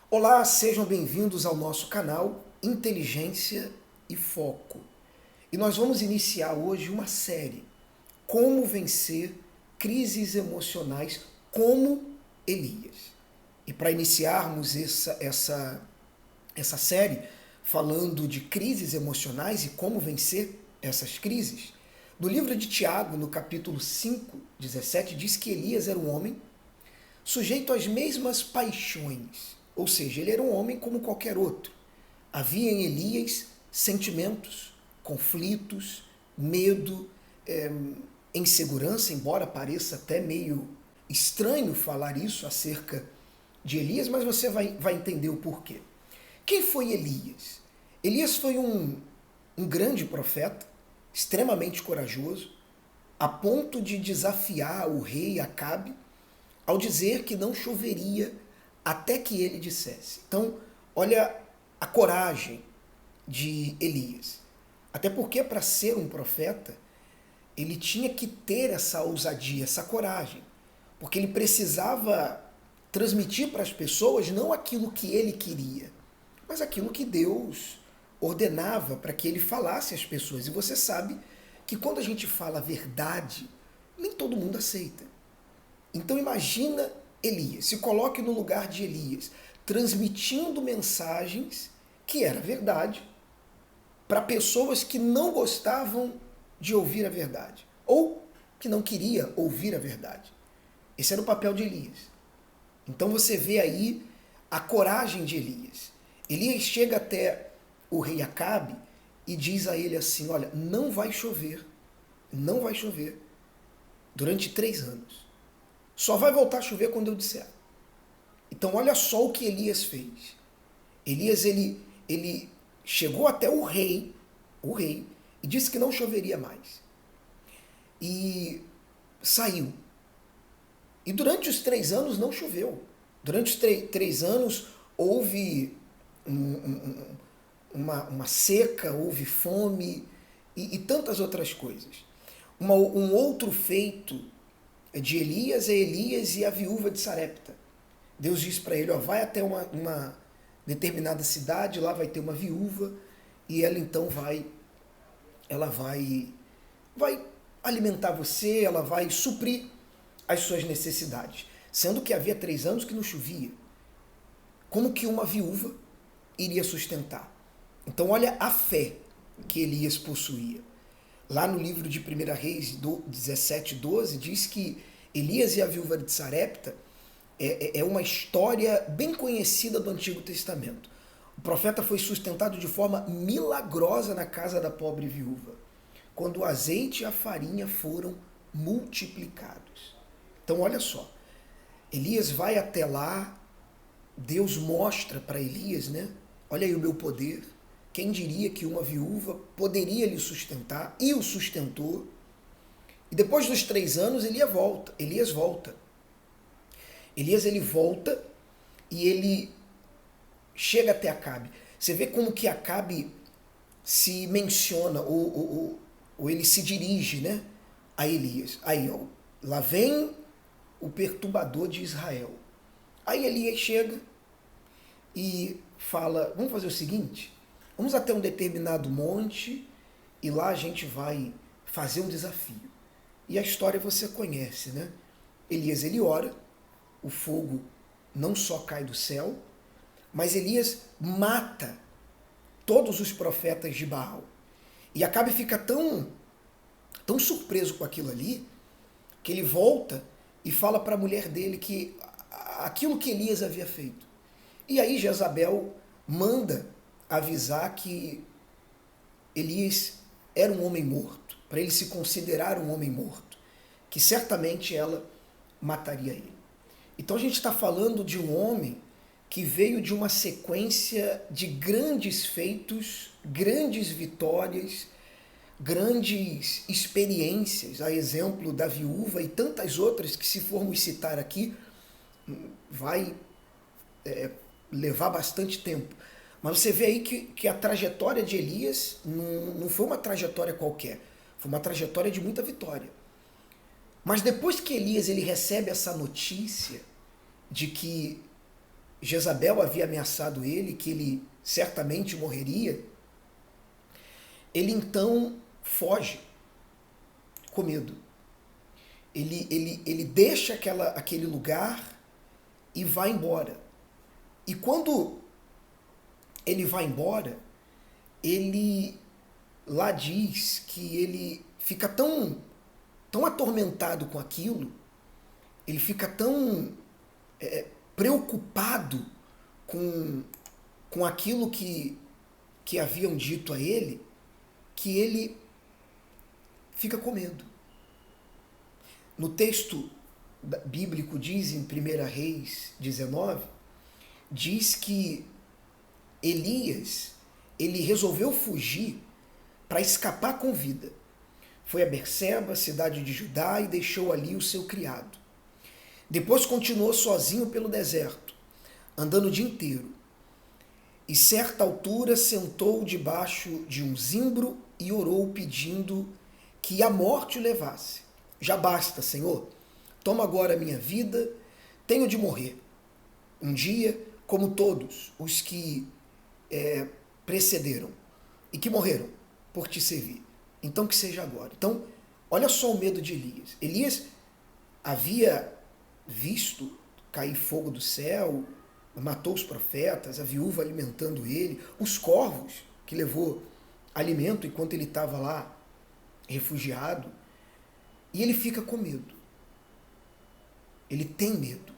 Olá, sejam bem-vindos ao nosso canal Inteligência e Foco. E nós vamos iniciar hoje uma série, Como Vencer Crises Emocionais como Elias. E para iniciarmos essa série, falando de crises emocionais e como vencer essas crises, no livro de Tiago, no capítulo 5, 17, diz que Elias era um homem sujeito às mesmas paixões, ou seja, ele era um homem como qualquer outro. Havia em Elias sentimentos, conflitos, medo, insegurança, embora pareça até meio estranho falar isso acerca de Elias, mas você vai entender o porquê. Quem foi Elias? Elias foi um grande profeta, extremamente corajoso, a ponto de desafiar o rei Acabe ao dizer que não choveria até que ele dissesse. Então, olha a coragem de Elias. Até porque, para ser um profeta, ele tinha que ter essa ousadia, essa coragem. Porque ele precisava transmitir para as pessoas não aquilo que ele queria, mas aquilo que Deus ordenava para que ele falasse às pessoas. E você sabe que quando a gente fala a verdade, nem todo mundo aceita. Então imagina Elias, se coloque no lugar de Elias, transmitindo mensagens que era verdade para pessoas que não gostavam de ouvir a verdade ou que não queria ouvir a verdade. Esse era o papel de Elias. Então você vê aí a coragem de Elias. Elias chega até o rei Acabe e diz a ele assim: olha, não vai chover durante 3 anos. Só vai voltar a chover quando eu disser. Então olha só o que Elias fez. Elias ele chegou até o rei, e disse que não choveria mais. E saiu. E durante os 3 anos não choveu. Durante os 3 anos houve uma seca, houve fome e tantas outras coisas. Um outro feito de Elias é Elias e a viúva de Sarepta. Deus diz para ele, ó, vai até uma determinada cidade, lá vai ter uma viúva e ela então vai alimentar você, ela vai suprir as suas necessidades. Sendo que havia 3 anos que não chovia. Como que uma viúva iria sustentar? Então olha a fé que Elias possuía. Lá no livro de 1 Reis 17:12 diz que Elias e a viúva de Sarepta é uma história bem conhecida do Antigo Testamento. O profeta foi sustentado de forma milagrosa na casa da pobre viúva, quando o azeite e a farinha foram multiplicados. Então olha só, Elias vai até lá, Deus mostra para Elias, né? Olha aí o meu poder. Quem diria que uma viúva poderia lhe sustentar, e o sustentou. E depois dos 3 anos, Elias volta. Elias ele volta e ele chega até Acabe. Você vê como que Acabe se menciona, ou ele se dirige, né, a Elias. Aí, ó, lá vem o perturbador de Israel. Aí Elias chega e fala, vamos fazer o seguinte, vamos até um determinado monte e lá a gente vai fazer um desafio. E a história você conhece, né? Elias ele ora, o fogo não só cai do céu, mas Elias mata todos os profetas de Baal. E Acabe fica tão surpreso com aquilo ali, que ele volta e fala para a mulher dele que aquilo que Elias havia feito. E aí Jezabel manda avisar que Elias era um homem morto, para ele se considerar um homem morto, que certamente ela mataria ele. Então a gente está falando de um homem que veio de uma sequência de grandes feitos, grandes vitórias, grandes experiências, a exemplo da viúva e tantas outras que, se formos citar aqui, vai levar bastante tempo. Mas você vê aí que a trajetória de Elias não foi uma trajetória qualquer, foi uma trajetória de muita vitória. Mas depois que Elias ele recebe essa notícia de que Jezabel havia ameaçado ele, que ele certamente morreria, ele então foge com medo. Ele deixa aquele lugar e vai embora. E quando ele vai embora, ele lá diz que ele fica tão atormentado com aquilo, ele fica tão preocupado com aquilo que haviam dito a ele, que ele fica com medo. No texto bíblico diz, em 1 Reis 19, diz que Elias, ele resolveu fugir para escapar com vida. Foi a Berseba, cidade de Judá, e deixou ali o seu criado. Depois continuou sozinho pelo deserto, andando o dia inteiro. E certa altura sentou debaixo de um zimbro e orou pedindo que a morte o levasse. Já basta, Senhor. Toma agora a minha vida, tenho de morrer. Um dia, como todos os que precederam e que morreram por te servir. Então que seja agora. Então, olha só o medo de Elias. Elias havia visto cair fogo do céu, matou os profetas, a viúva alimentando ele, os corvos que levou alimento enquanto ele estava lá refugiado. E ele fica com medo. Ele tem medo.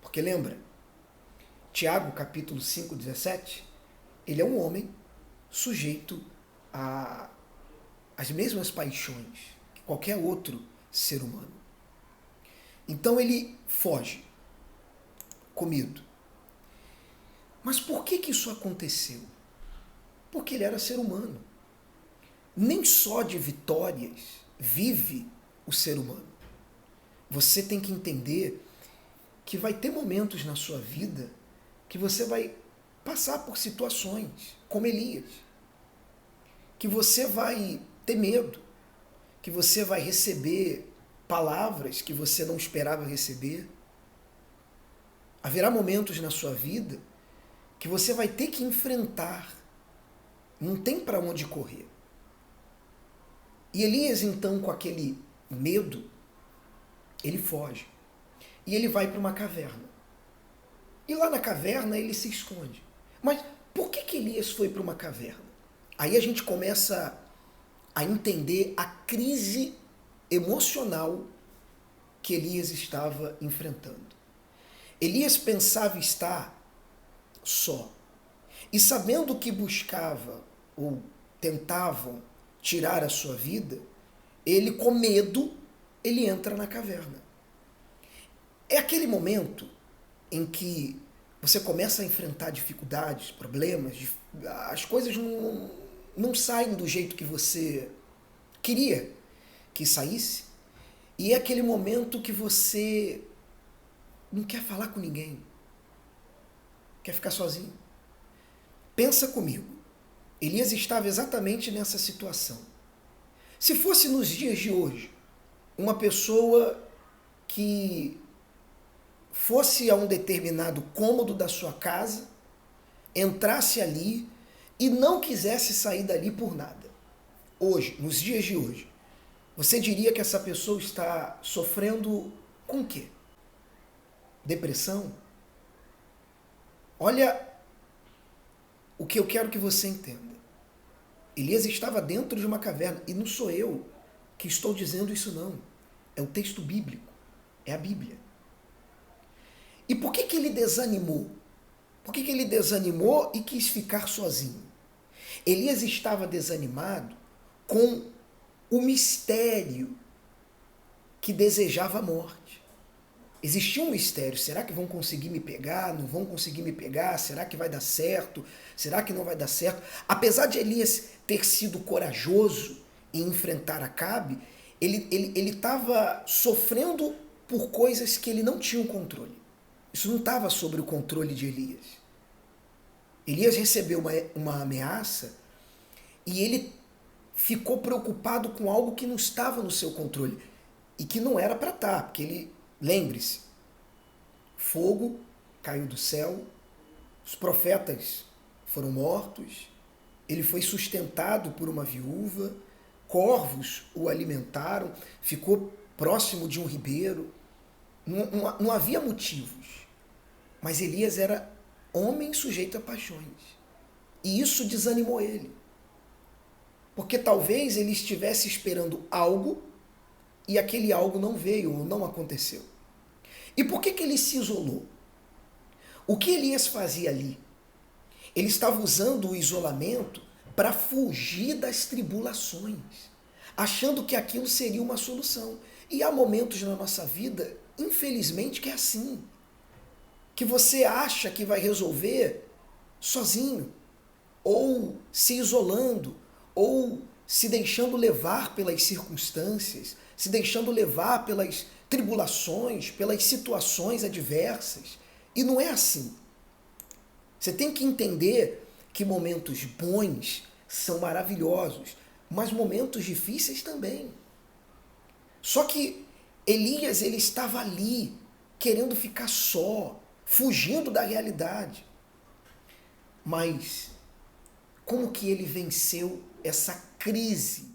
Porque lembra, Tiago capítulo 5, 17, ele é um homem sujeito às mesmas paixões que qualquer outro ser humano. Então ele foge, com medo. Mas por que isso aconteceu? Porque ele era ser humano. Nem só de vitórias vive o ser humano. Você tem que entender que vai ter momentos na sua vida que você vai passar por situações como Elias, que você vai ter medo, que você vai receber palavras que você não esperava receber. Haverá momentos na sua vida que você vai ter que enfrentar. Não tem para onde correr. E Elias, então, com aquele medo, ele foge. E ele vai para uma caverna. E lá na caverna ele se esconde. Mas por que Elias foi para uma caverna? Aí a gente começa a entender a crise emocional que Elias estava enfrentando. Elias pensava estar só. E sabendo que buscava ou tentavam tirar a sua vida, ele, com medo, ele entra na caverna. É aquele momento em que você começa a enfrentar dificuldades, problemas, as coisas não saem do jeito que você queria que saísse, e é aquele momento que você não quer falar com ninguém, quer ficar sozinho. Pensa comigo, Elias estava exatamente nessa situação. Se fosse nos dias de hoje, uma pessoa que fosse a um determinado cômodo da sua casa, entrasse ali e não quisesse sair dali por nada. Hoje, nos dias de hoje, você diria que essa pessoa está sofrendo com o quê? Depressão? Olha o que eu quero que você entenda. Elias estava dentro de uma caverna, e não sou eu que estou dizendo isso não. É o texto bíblico, é a Bíblia. E por que ele desanimou? Por que ele desanimou e quis ficar sozinho? Elias estava desanimado com o mistério que desejava a morte. Existia um mistério. Será que vão conseguir me pegar? Não vão conseguir me pegar? Será que vai dar certo? Será que não vai dar certo? Apesar de Elias ter sido corajoso em enfrentar Acabe, ele estava sofrendo por coisas que ele não tinha o controle. Isso não estava sobre o controle de Elias. Elias recebeu uma ameaça e ele ficou preocupado com algo que não estava no seu controle e que não era para estar, porque ele, lembre-se, fogo caiu do céu, os profetas foram mortos, ele foi sustentado por uma viúva, corvos o alimentaram, ficou próximo de um ribeiro. Não havia motivos. Mas Elias era homem sujeito a paixões. E isso desanimou ele. Porque talvez ele estivesse esperando algo e aquele algo não veio ou não aconteceu. E por que ele se isolou? O que Elias fazia ali? Ele estava usando o isolamento para fugir das tribulações, achando que aquilo seria uma solução. E há momentos na nossa vida, infelizmente, que é assim. Que você acha que vai resolver sozinho, ou se isolando, ou se deixando levar pelas circunstâncias, se deixando levar pelas tribulações, pelas situações adversas. E não é assim. Você tem que entender que momentos bons são maravilhosos, mas momentos difíceis também. Só que Elias, ele estava ali, querendo ficar só, fugindo da realidade. Mas como que ele venceu essa crise